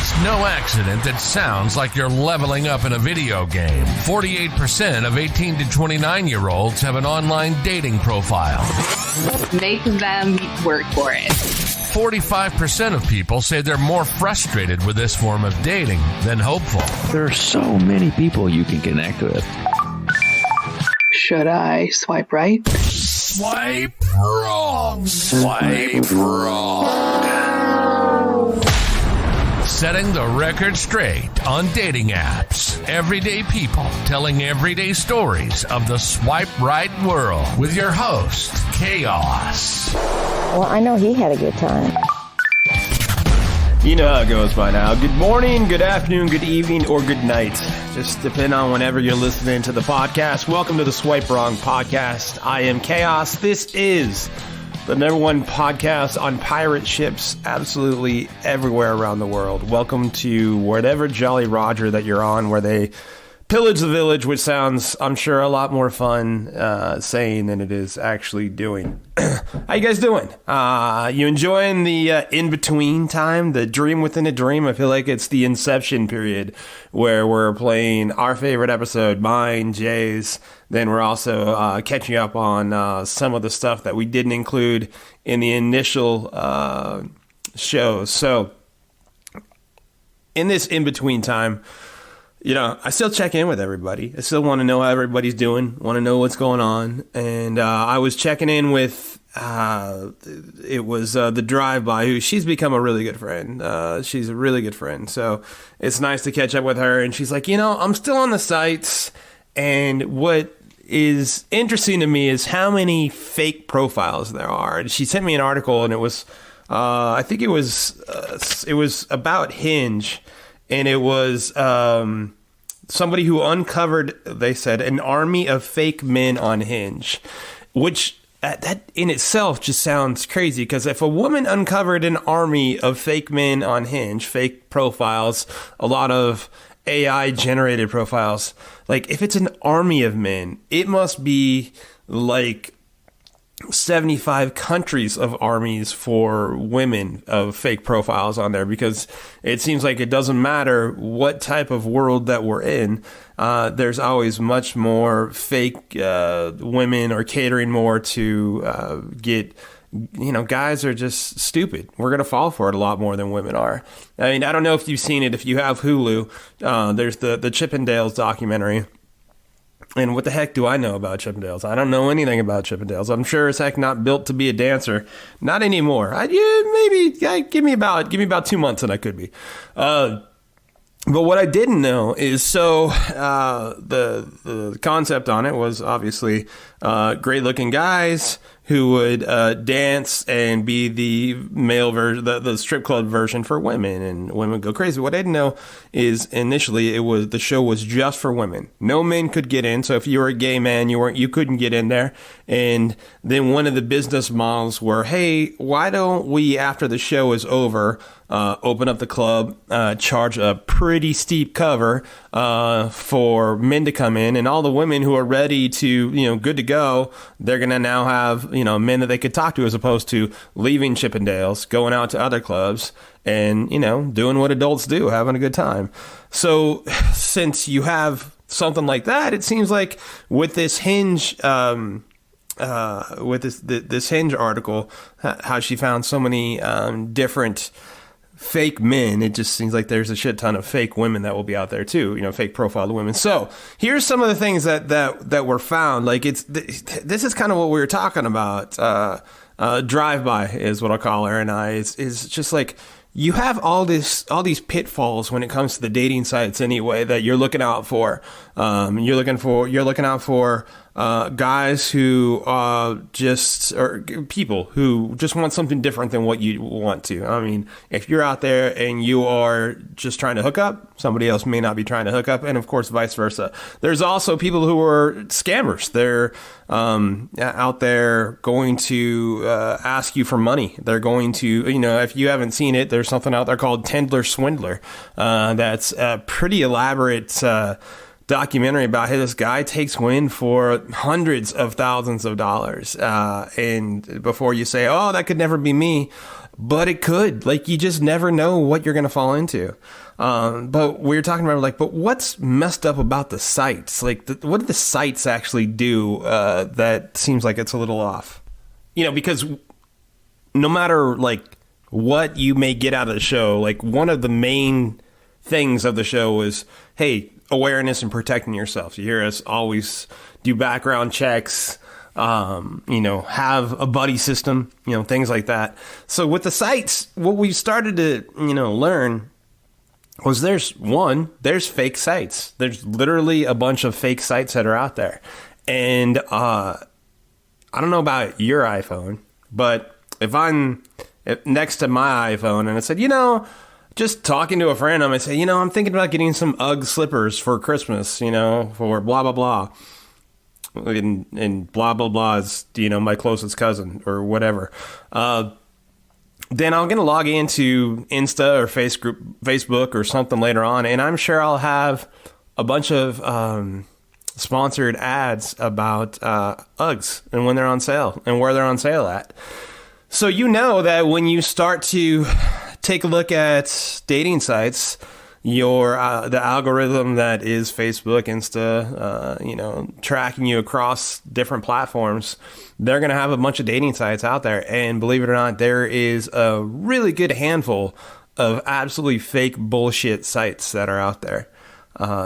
It's no accident that sounds like you're leveling up in a video game. 48% of 18 to 29-year-olds have an online dating profile. Make them work for it. 45% of people say they're more frustrated with this form of dating than hopeful. There are so many people you can connect with. Should I swipe right? Swipe wrong. Swipe wrong. Setting the record straight on dating apps. Everyday people telling everyday stories of the swipe right world with your host, Chaos. Well, I know he had a good time. You know how it goes by now. Good morning, good afternoon, good evening, or good night. Just depending on whenever you're listening to the podcast. Welcome to the Swipe Wrong Podcast. I am Chaos. This is the #1 podcast on pirate ships absolutely everywhere around the world. Welcome to whatever Jolly Roger that you're on, where they pillage the village, which sounds, I'm sure, a lot more fun saying than it is actually doing. How you guys doing? You enjoying the in-between time, the dream within a dream? I feel like it's the inception period where we're playing our favorite episode, mine, Jay's. Then we're also catching up on some of the stuff that we didn't include in the initial shows. So in this in-between time, you know, I still check in with everybody. I still want to know how everybody's doing, want to know what's going on. And I was checking in with, it was the drive-by, who she's become a really good friend. She's a really good friend. So it's nice to catch up with her. And she's like, you know, I'm still on the sites. And what is interesting to me is how many fake profiles there are. And she sent me an article, and it was, I think it was about Hinge. And it was somebody who uncovered, they said, an army of fake men on Hinge, which that in itself just sounds crazy. Because if a woman uncovered an army of fake men on Hinge, fake profiles, a lot of AI generated profiles, like if it's an army of men, it must be like 75 countries of armies for women of fake profiles on there, because it seems like it doesn't matter what type of world that we're in. There's always much more fake women, or catering more to get, you know, guys are just stupid. We're going to fall for it a lot more than women are. I mean, I don't know if you've seen it. If you have Hulu, there's the Chippendales documentary. And what the heck do I know about Chippendales? I don't know anything about Chippendales. I'm sure as heck not built to be a dancer. Not anymore. Give me about 2 months and I could be. But what I didn't know is, so the concept on it was obviously great looking guys who would dance and be the male version, the strip club version for women, and women go crazy. What I didn't know is initially the show was just for women. No men could get in. So if you were a gay man, you couldn't get in there. And then one of the business models were, hey, why don't we, after the show is over, open up the club, charge a pretty steep cover for men to come in, and all the women who are ready to, you know, good to go, they're going to now have, you know, men that they could talk to, as opposed to leaving Chippendales, going out to other clubs and, you know, doing what adults do, having a good time. So since you have something like that, it seems like with this Hinge, with this Hinge article, how she found so many different fake men, it just seems like there's a shit ton of fake women that will be out there too, you know, fake profile women. So here's some of the things that were found. Like this is kind of what we were talking about. Drive-by is what I'll call her and I. Is just like, you have all these pitfalls when it comes to the dating sites anyway that you're looking out for. You're looking out for guys who or people who just want something different than what you want to. I mean, if you're out there and you are just trying to hook up, somebody else may not be trying to hook up, and of course vice versa. There's also people who are scammers. They're out there going to ask you for money. They're going to, you know, if you haven't seen it, there's something out there called Tendler Swindler. That's a pretty elaborate documentary about how this guy takes wind for hundreds of thousands of dollars. And before you say, oh, that could never be me, but it could. Like, you just never know what you're going to fall into. But we were talking about, like, but what's messed up about the sites? Like, what do the sites actually do that seems like it's a little off? You know, because no matter, like, what you may get out of the show, like, one of the main things of the show is, hey, awareness and protecting yourself. You hear us always do background checks, you know, have a buddy system, you know, things like that. So with the sites, what we started to, you know, learn was there's fake sites. There's literally a bunch of fake sites that are out there. And I don't know about your iPhone, but if I'm next to my iPhone and I said, you know, just talking to a friend, I might say, you know, I'm thinking about getting some UGG slippers for Christmas, you know, for blah, blah, blah. And blah, blah, blah is, you know, my closest cousin or whatever. Then I'm going to log into Insta or Facebook or something later on, and I'm sure I'll have a bunch of sponsored ads about Uggs and when they're on sale and where they're on sale at. So you know that when you start to take a look at dating sites, the algorithm that is Facebook, Insta, you know, tracking you across different platforms, they're going to have a bunch of dating sites out there. And believe it or not, there is a really good handful of absolutely fake bullshit sites that are out there.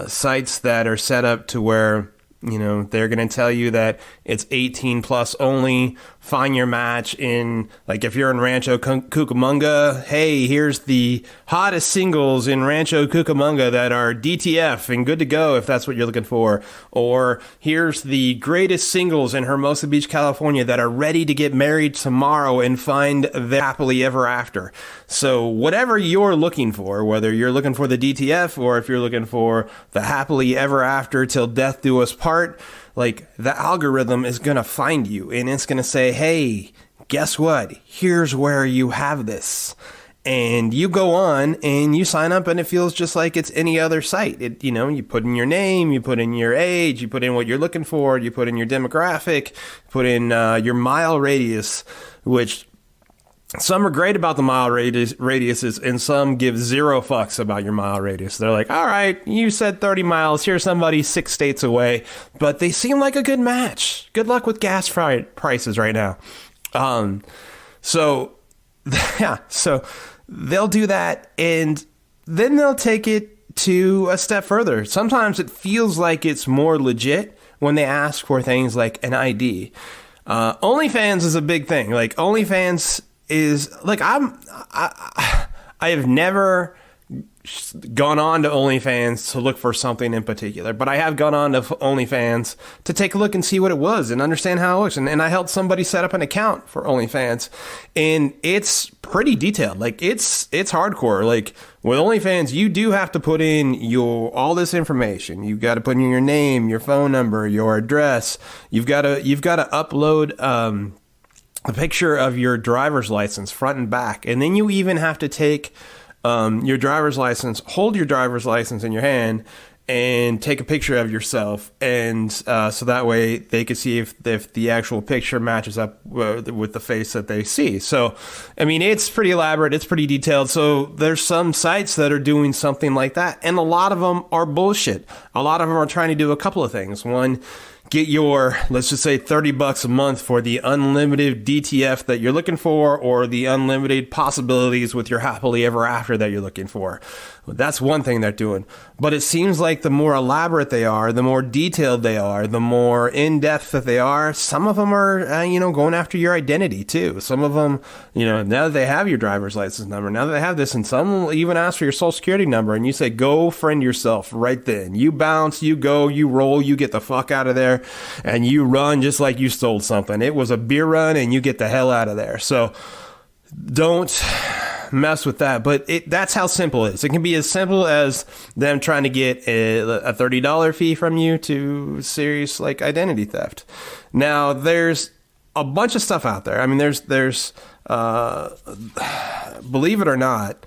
Sites that are set up to where, you know, they're going to tell you that it's 18 plus only. Find your match in, like, if you're in Rancho Cucamonga, hey, here's the hottest singles in Rancho Cucamonga that are DTF and good to go if that's what you're looking for. Or here's the greatest singles in Hermosa Beach, California that are ready to get married tomorrow and find the happily ever after. So whatever you're looking for, whether you're looking for the DTF or if you're looking for the happily ever after till death do us part, like, the algorithm is going to find you and it's going to say, hey, guess what? Here's where you have this. And you go on and you sign up and it feels just like it's any other site. It, you know, you put in your name, you put in your age, you put in what you're looking for, you put in your demographic, put in your mile radius, which some are great about the mile radiuses and some give zero fucks about your mile radius. They're like, all right, you said 30 miles. Here's somebody 6 states away, but they seem like a good match. Good luck with gas prices right now. So they'll do that and then they'll take it to a step further. Sometimes it feels like it's more legit when they ask for things like an ID. OnlyFans is a big thing. Like, OnlyFans is like, I have never gone on to OnlyFans to look for something in particular, but I have gone on to OnlyFans to take a look and see what it was and understand how it works. And I helped somebody set up an account for OnlyFans, and it's pretty detailed. Like, it's hardcore. Like, with OnlyFans, you do have to put in all this information. You've got to put in your name, your phone number, your address. You've got to upload a picture of your driver's license front and back. And then you even have to take your driver's license, hold your driver's license in your hand and take a picture of yourself. And so that way they can see if the actual picture matches up with the face that they see. So, I mean, it's pretty elaborate. It's pretty detailed. So there's some sites that are doing something like that. And a lot of them are bullshit. A lot of them are trying to do a couple of things. One, get your, let's just say, $30 a month for the unlimited DTF that you're looking for, or the unlimited possibilities with your happily ever after that you're looking for. That's one thing they're doing. But it seems like the more elaborate they are, the more detailed they are, the more in-depth that they are, some of them are, going after your identity too. Some of them, now that they have your driver's license number, now that they have this, and some will even ask for your social security number, and you say, go friend yourself right then. You bounce, you go, you roll, you get the fuck out of there, and you run just like you stole something. It was a beer run, and you get the hell out of there. So don't mess with that. But that's how simple it is. It can be as simple as them trying to get a $30 fee from you to serious identity theft. Now there's a bunch of stuff out there. I mean, there's believe it or not,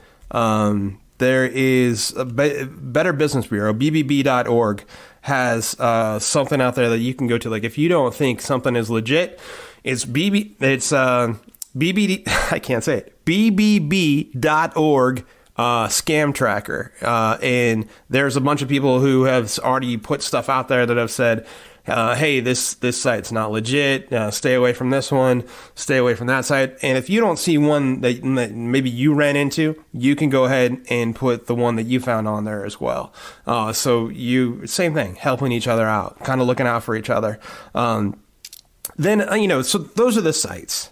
there is a Better Business Bureau, bbb.org, has something out there that you can go to. Like, if you don't think something is legit, it's BBD, I can't say it, BBB.org scam tracker. And there's a bunch of people who have already put stuff out there that have said, hey, this site's not legit. Stay away from this one. Stay away from that site. And if you don't see one that maybe you ran into, you can go ahead and put the one that you found on there as well. So same thing, helping each other out, kind of looking out for each other. Then, so those are the sites.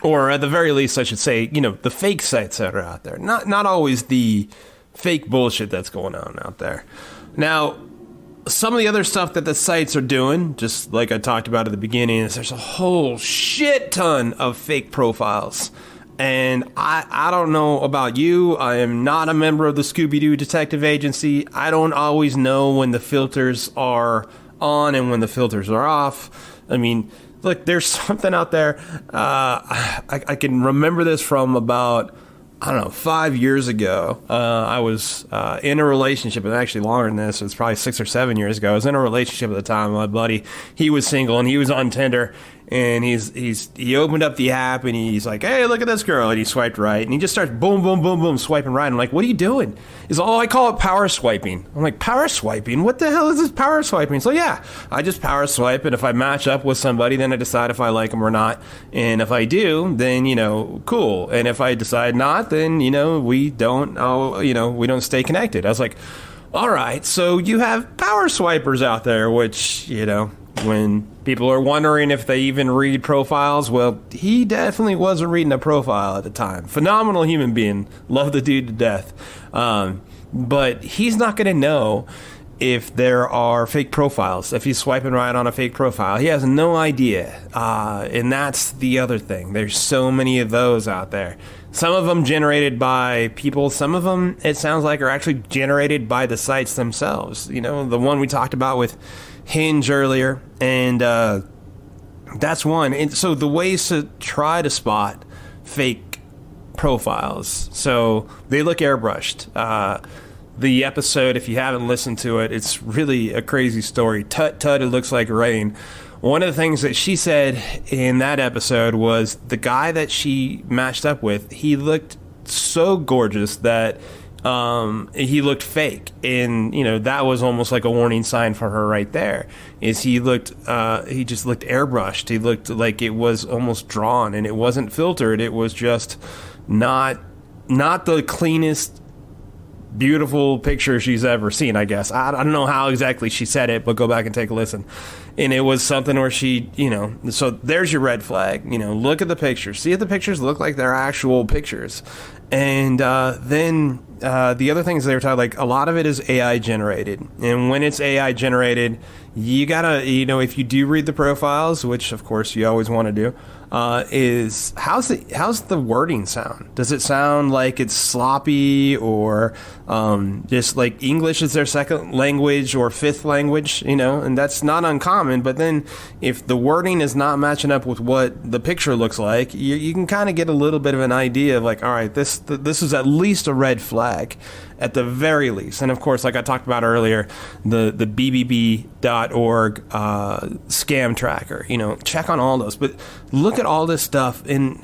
Or at the very least, I should say, the fake sites that are out there. Not always the fake bullshit that's going on out there. Now, some of the other stuff that the sites are doing, just like I talked about at the beginning, is there's a whole shit ton of fake profiles. And I don't know about you. I am not a member of the Scooby-Doo Detective Agency. I don't always know when the filters are on and when the filters are off. I mean, look, there's something out there. I can remember this from about, 5 years ago. I was in a relationship, and actually longer than this. It was probably 6 or 7 years ago. I was in a relationship at the time. My buddy, he was single, and he was on Tinder. And he opened up the app, and he's like, hey, look at this girl. And he swiped right. And he just starts boom, boom, boom, boom, swiping right. I'm like, what are you doing? He's like, I call it power swiping. I'm like, power swiping? What the hell is this power swiping? So yeah, I just power swipe. And if I match up with somebody, then I decide if I like them or not. And if I do, then, cool. And if I decide not, then, we don't stay connected. I was like, all right, so you have power swipers out there, which, when people are wondering if they even read profiles, well, he definitely wasn't reading a profile at the time. Phenomenal human being. Love the dude to death. But he's not going to know if there are fake profiles, if he's swiping right on a fake profile. He has no idea. And that's the other thing. There's so many of those out there. Some of them generated by people. Some of them, it sounds like, are actually generated by the sites themselves. The one we talked about with Hinge earlier, and that's one. And so the ways to try to spot fake profiles, so they look airbrushed. The episode, if you haven't listened to it, it's really a crazy story. Tut tut, it looks like rain. One of the things that she said in that episode was the guy that she matched up with, he looked so gorgeous that he looked fake. And, that was almost like a warning sign for her right there. He just looked airbrushed. He looked like it was almost drawn, and it wasn't filtered. It was just not the cleanest, beautiful picture she's ever seen, I guess. I don't know how exactly she said it, but go back and take a listen. And it was something where she, so there's your red flag. Look at the pictures. See if the pictures look like they're actual pictures. And then the other things they were talking, like, a lot of it is AI generated. And when it's AI generated, you gotta, if you do read the profiles, which of course you always want to do, is how's the wording sound? Does it sound like it's sloppy, or just like English is their second language or fifth language, and that's not uncommon. But then if the wording is not matching up with what the picture looks like, you can kind of get a little bit of an idea of like, all right, this is at least a red flag at the very least. And of course, like I talked about earlier, the BBB.org scam tracker, check on all those, but look at all this stuff and,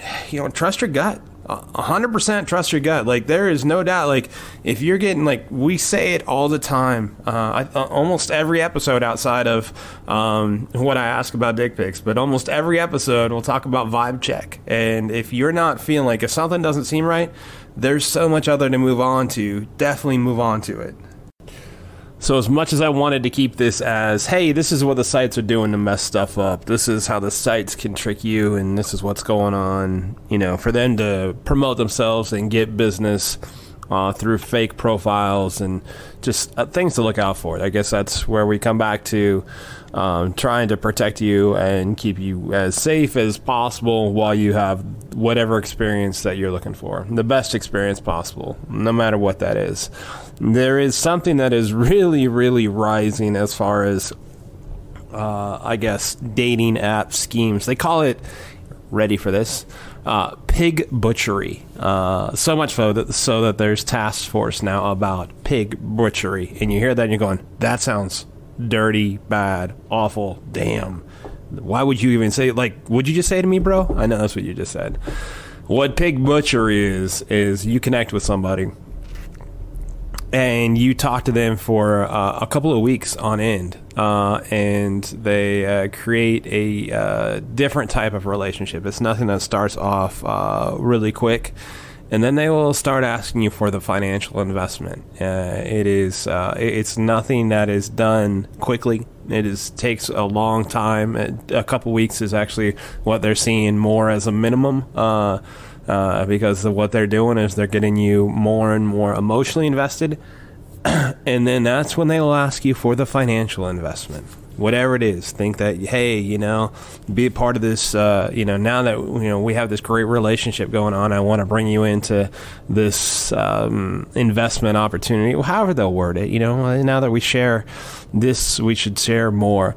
trust your gut. 100% trust your gut. Like, there is no doubt, like, if you're getting, like, we say it all the time, almost every episode outside of what I ask about dick pics, but almost every episode we'll talk about vibe check. And if you're not feeling like, if something doesn't seem right, there's so much other to move on to. Definitely move on to it. So as much as I wanted to keep this as, hey, this is what the sites are doing to mess stuff up, this is how the sites can trick you, and this is what's going on, for them to promote themselves and get business through fake profiles and just things to look out for. I guess that's where we come back to trying to protect you and keep you as safe as possible while you have whatever experience that you're looking for. The best experience possible, no matter what that is. There is something that is really, really rising as far as, I guess, dating app schemes. They call it, ready for this, pig butchery. So much so that there's task force now about pig butchery. And you hear that and you're going, that sounds dirty, bad, awful, damn. Why would you even say, like, would you just say to me, bro? I know that's what you just said. What pig butchery is you connect with somebody and you talk to them for a couple of weeks on end, and they create a different type of relationship. It's nothing that starts off really quick, and then they will start asking you for the financial investment. It's nothing that is done quickly. Takes a long time. A couple weeks is actually what they're seeing more as a minimum. Because of what they're doing is they're getting you more and more emotionally invested, and then that's when they'll ask you for the financial investment, whatever it is. Think that, hey, be a part of this, now that we have this great relationship going on, I want to bring you into this investment opportunity, however they'll word it. Now that we share this, we should share more.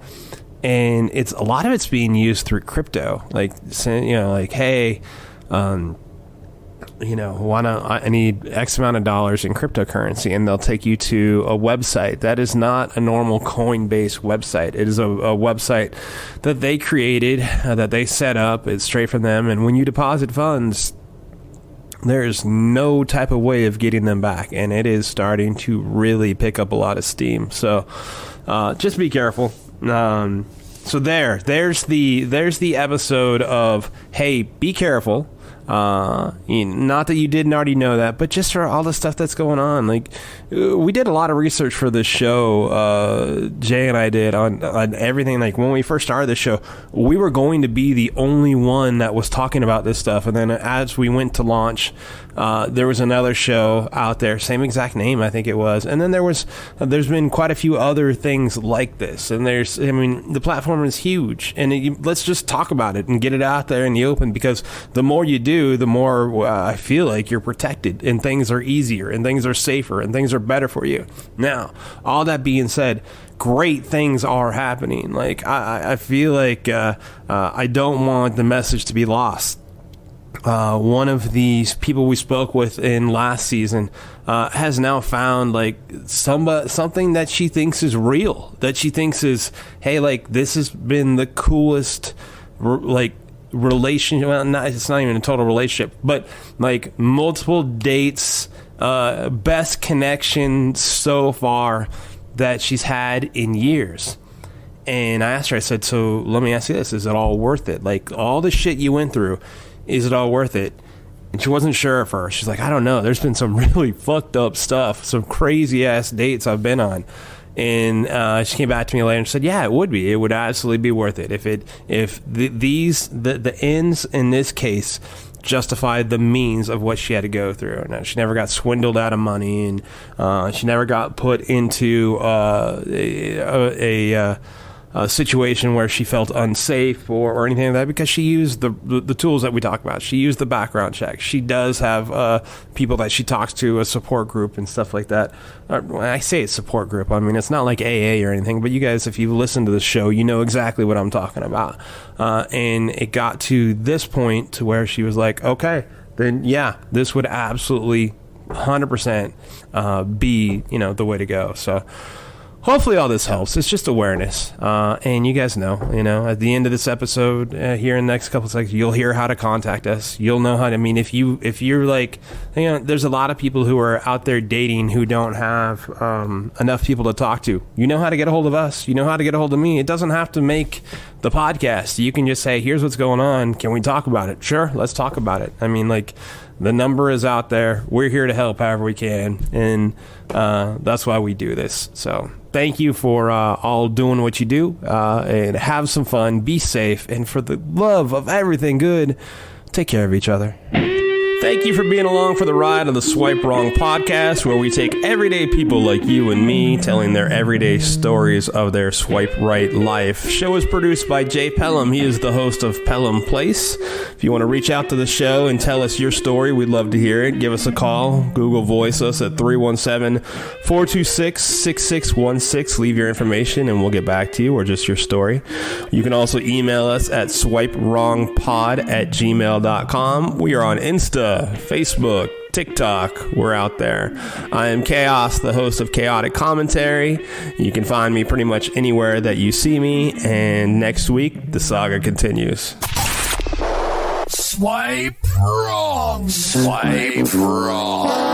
And it's a lot of it's being used through crypto, hey, I need X amount of dollars in cryptocurrency, and they'll take you to a website that is not a normal Coinbase website. It is a website that they created, that they set up. It's straight from them, and when you deposit funds, there's no type of way of getting them back, and it is starting to really pick up a lot of steam. So just be careful. So there's the episode of, hey, be careful. Not that you didn't already know that, but just for all the stuff that's going on. Like, we did a lot of research for this show. Jay and I did on everything. Like, when we first started the show, we were going to be the only one that was talking about this stuff. And then as we went to launch, there was another show out there, same exact name, I think it was. And then there's been quite a few other things like this. And the platform is huge, and let's just talk about it and get it out there in the open, because the more you do, the more I feel like you're protected, and things are easier, and things are safer, and things are better for you. Now, all that being said, great things are happening. Like, I feel like I don't want the message to be lost. One of these people we spoke with in last season has now found like something that she thinks is real, that she thinks is, hey, like, this has been the coolest relationship. Well, it's not even a total relationship, but like multiple dates, best connection so far that she's had in years. And I asked her, I said, so let me ask you this, is it all worth it? Like, all the shit you went through, is it all worth it? And she wasn't sure at first. She's like, I don't know. There's been some really fucked up stuff, some crazy ass dates I've been on. And she came back to me later and said, yeah, it would be. It would absolutely be worth it if the ends in this case justified the means of what she had to go through. Now, she never got swindled out of money, and she never got put into a situation where she felt unsafe or anything like that, because she used the tools that we talk about. She used the background check. She does have people that she talks to, a support group and stuff like that. When I say it's support group, I mean, it's not like AA or anything, but you guys, if you listen to the show, you know exactly what I'm talking about. And it got to this point to where she was like, okay, then yeah, this would absolutely 100% be, the way to go. So hopefully all this helps. It's just awareness. And you guys know, at the end of this episode, here in the next couple of seconds, you'll hear how to contact us. You'll know how to, if you're like, there's a lot of people who are out there dating who don't have enough people to talk to. You know how to get a hold of us. You know how to get a hold of me. It doesn't have to make the podcast. You can just say, here's what's going on. Can we talk about it? Sure, let's talk about it. The number is out there. We're here to help however we can. And that's why we do this. So thank you for all doing what you do, and have some fun, be safe, and for the love of everything good, take care of each other. Thank you for being along for the ride of the Swipe Wrong podcast, where we take everyday people like you and me telling their everyday stories of their swipe right life. Show is produced by Jay Pelham. He is the host of Pelham Place. If you want to reach out to the show and tell us your story, we'd love to hear it. Give us a call. Google Voice us at 317-426-6616. Leave your information and we'll get back to you, or just your story. You can also email us at swipewrongpod@gmail.com. We are on Insta, Facebook, TikTok. We're out there. I am Chaos, the host of Chaotic Commentary. You can find me pretty much anywhere that you see me. And next week, the saga continues. Swipe wrong. Swipe wrong.